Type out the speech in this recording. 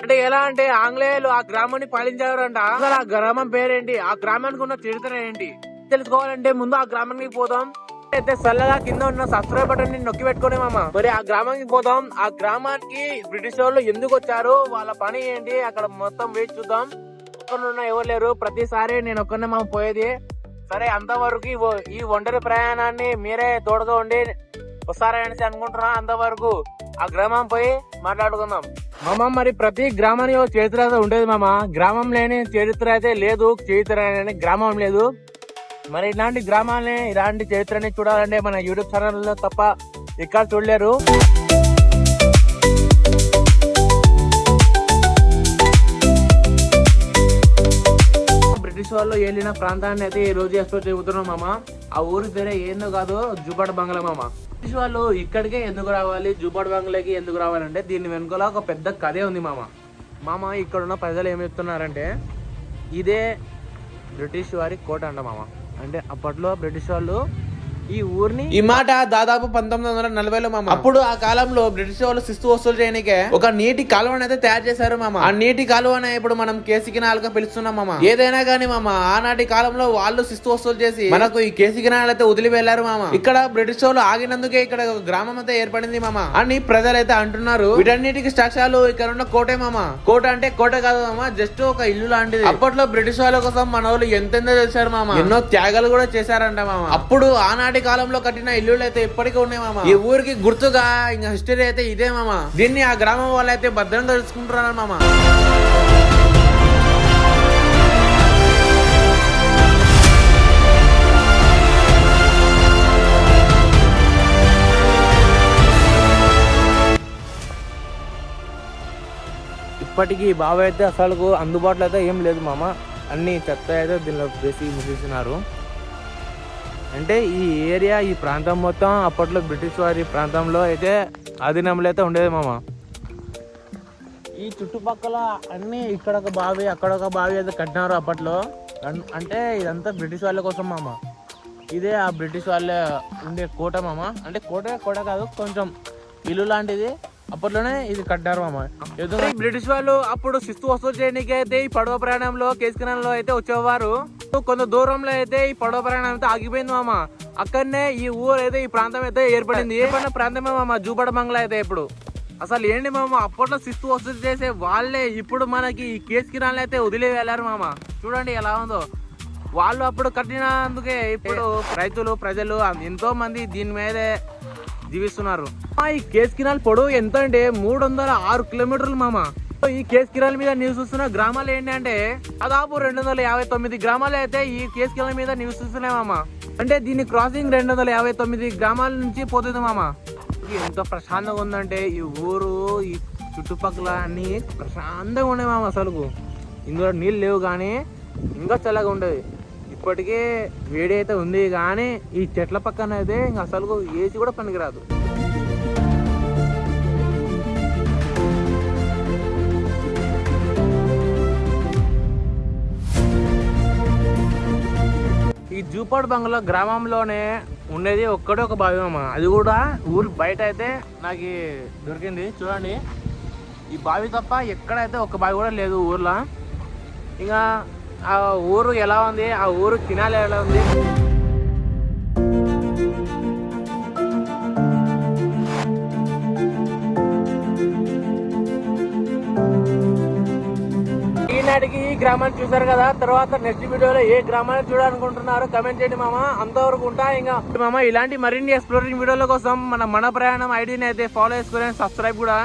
అంటే ఎలా అంటే ఆంగ్లేయులు ఆ గ్రామాన్ని పాలించారంట. అసలు ఆ గ్రామం పేరేంటి, ఆ గ్రామానికి ఉన్న చరిత్ర ఏంటి తెలుసుకోవాలంటే ముందు ఆ గ్రామానికి పోదాం. అయితే చల్లగా కింద ఉన్న సబ్స్క్రైబ్ బటన్ ని నొక్కి పెట్టుకునే మామ. మరి ఆ గ్రామానికి పోదాం. ఆ గ్రామానికి బ్రిటిష్ వాళ్ళు ఎందుకు వచ్చారు, వాళ్ళ పని ఏంటి, అక్కడ మొత్తం వేచి చూద్దాం. ఒక్కరున్న ఎవరు లేరు, ప్రతిసారి నేను ఒక్కనే మామ పోయేది. సరే అంతవరకు ఈ ఒంటరి ప్రయాణాన్ని మీరే తోడుగా ఉండి వస్తారనేసి అనుకుంటున్నా. అంతవరకు ఆ గ్రామం పోయి మాట్లాడుకుందాం మామ. మరి ప్రతి గ్రామానికి ఒక చరిత్ర అయితే ఉండేది మామ. గ్రామం లేని చరిత్ర అయితే లేదు, చరిత్ర లేని గ్రామం లేదు. మరి ఇలాంటి గ్రామాలని, ఇలాంటి చరిత్రని చూడాలంటే మన యూట్యూబ్ ఛానల్లో తప్ప ఎక్కడ చూడలేరు. బ్రిటిష్ వాళ్ళు ఏలిన ప్రాంతాన్ని అయితే ఈ రోజు ఎక్స్ప్లోర్ చెబుతున్నాం మామ. ఆ ఊరి పేరే ఏందో కాదు, జూపాడు బంగ్లా మామ. బ్రిటిష్ వాళ్ళు ఇక్కడికే ఎందుకు రావాలి, జూపాడు బంగ్లాకి ఎందుకు రావాలంటే దీని వెనుకల ఒక పెద్ద కథే ఉంది మామ. ఇక్కడ ఉన్న ప్రజలు ఏం చెప్తున్నారంటే ఇదే బ్రిటిష్ వారి కోట అంట మామ. అంటే అప్పట్లో బ్రిటిష్ వాళ్ళు ఈ ఊరిని, ఈ మాట దాదాపు 1940లో మామ. అప్పుడు ఆ కాలంలో బ్రిటిష్ వాళ్ళు శిస్తు వసూలు చేయడానికే ఒక నీటి కాలువని అయితే తయారు చేశారు మామ. ఆ నీటి కాలువనే ఇప్పుడు మనం కేసీ కెనాల్ గా పిలుస్తున్నాం మామ. ఏదైనా గానీ మామ, ఆనాటి కాలంలో వాళ్ళు శిస్తు వసూలు చేసి మనకు ఈ కేసీ కెనాల్ అయితే వదిలి వెళ్లారు మామ. ఇక్కడ బ్రిటిష్ వాళ్ళు ఆగినందుకే ఇక్కడ ఒక గ్రామం అయితే ఏర్పడింది మామ అని ప్రజలైతే అంటున్నారు. వీటన్నిటికి సాక్ష్యాలు ఇక్కడ ఉన్న కోటే మామ. కోట అంటే కోట కాదు మామ, జస్ట్ ఒక ఇల్లు లాంటిది. అప్పట్లో బ్రిటిష్ వాళ్ళ కోసం మన వాళ్ళు ఎంతెందో చేశారు మామ. ఎన్నో త్యాగాలు కూడా చేశారంట మామ. అప్పుడు ఆనాటి కాలంలో కట్టిన ఇల్లులు అయితే ఇప్పటికీ ఉన్నాయి మామ. ఈ ఊరికి గుర్తుగా ఇంకా హిస్టరీ అయితే ఇదే మామ. దీన్ని ఆ గ్రామం వాళ్ళు అయితే భద్రంగా తెలుసుకుంటున్నారు మామ. ఇప్పటికీ బావి అయితే అసలు అందుబాటులో అయితే ఏం లేదు మామ. అన్ని చెత్త అయితే దీనిలో వేసి ముగిస్తున్నారు. అంటే ఈ ఏరియా, ఈ ప్రాంతం మొత్తం అప్పట్లో బ్రిటిష్ వారి ప్రాంతంలో అయితే ఆధీనంలో అయితే ఉండేది మామ. ఈ చుట్టుపక్కల అన్ని ఇక్కడ ఒక బావి, అక్కడ ఒక బావి అయితే కట్టినారు అప్పట్లో. అంటే ఇదంతా బ్రిటిష్ వాళ్ళ కోసం మామ. ఇదే ఆ బ్రిటిష్ వాళ్ళే ఉండే కోట మామ. అంటే కోట కాదు, కొంచెం ఇల్లు లాంటిది. అప్పట్లోనే ఇది కట్టారు మామ. బ్రిటిష్ వాళ్ళు అప్పుడు శిస్తు వసూలు చేయడానికి అయితే ఈ పడవ ప్రయాణంలో కేసీ కెనాల్ లో అయితే వచ్చేవారు. కొంత దూరంలో అయితే ఈ పడవ ప్రయాణం అయితే ఆగిపోయింది మామ. అక్కడనే ఈ ఊరు అయితే, ఈ ప్రాంతం అయితే ఏర్పడింది. ఏర్పడిన ప్రాంతమే మామ జూపాడు బంగ్లా అయితే. ఇప్పుడు అసలు ఏంటి మామ, అప్పట్లో శిస్తు వసూలు చేసే వాళ్ళే ఇప్పుడు మనకి ఈ కేసీ కెనాల్ అయితే వదిలే వెళ్ళారు మామ. చూడండి ఎలా ఉందో. వాళ్ళు అప్పుడు కట్టినందుకే ఇప్పుడు రైతులు, ప్రజలు ఎంతో మంది దీని మీదే జీవిస్తున్నారు. ఈ కేసీ కెనాల్ పొడవు ఎంత అంటే 306 కిలోమీటర్లు మామ. ఈ కేసీ కెనాల్ మీద నివసిస్తున్న గ్రామాలు ఏంటి అంటే దాదాపు 259 గ్రామాలు అయితే ఈ కేసీ కెనాల్ మీద నివసిస్తున్నాయి మామ. అంటే దీని క్రాసింగ్ 259 గ్రామాల నుంచి పోతుంది మామ. ఎంత ప్రశాంతంగా ఉందంటే ఈ ఊరు, ఈ చుట్టుపక్కల అన్ని ప్రశాంతంగా ఉన్నాయి మామ. అసలు ఇందులో నీళ్ళు లేవు కానీ ఇంకా చల్లగా ఉండేది. ఇప్పటికే వేడి అయితే ఉంది కానీ ఈ చెట్ల పక్కన అయితే ఇంకా అసలు ఏసీ కూడా పనికిరాదు. ఈ జూపాడు బంగ్లా గ్రామంలోనే ఉండేది ఒక్కడే ఒక బావి మామ. అది కూడా ఊరు బయట అయితే నాకు దొరికింది. చూడండి, ఈ బావి తప్ప ఎక్కడైతే ఒక బావి కూడా లేదు ఊర్లో. ఇంకా ఆ ఊరు ఎలా ఉంది, ఆ ఊరు కెనాల్ ఎలా ఉంది. ఈనాటికి ఈ గ్రామాన్ని చూసారు కదా. తర్వాత నెక్స్ట్ వీడియోలో ఏ గ్రామాన్ని చూడాలనుకుంటున్నారో కమెంట్ చేయండి మామ. అంతవరకు ఉంటా ఇంకా మామ. ఇలాంటి మరిన్ని ఎక్స్ప్లోరింగ్ వీడియోల కోసం మన ప్రయాణం ఐడిని అయితే ఫాలో చేసుకుని సబ్స్క్రైబ్ కూడా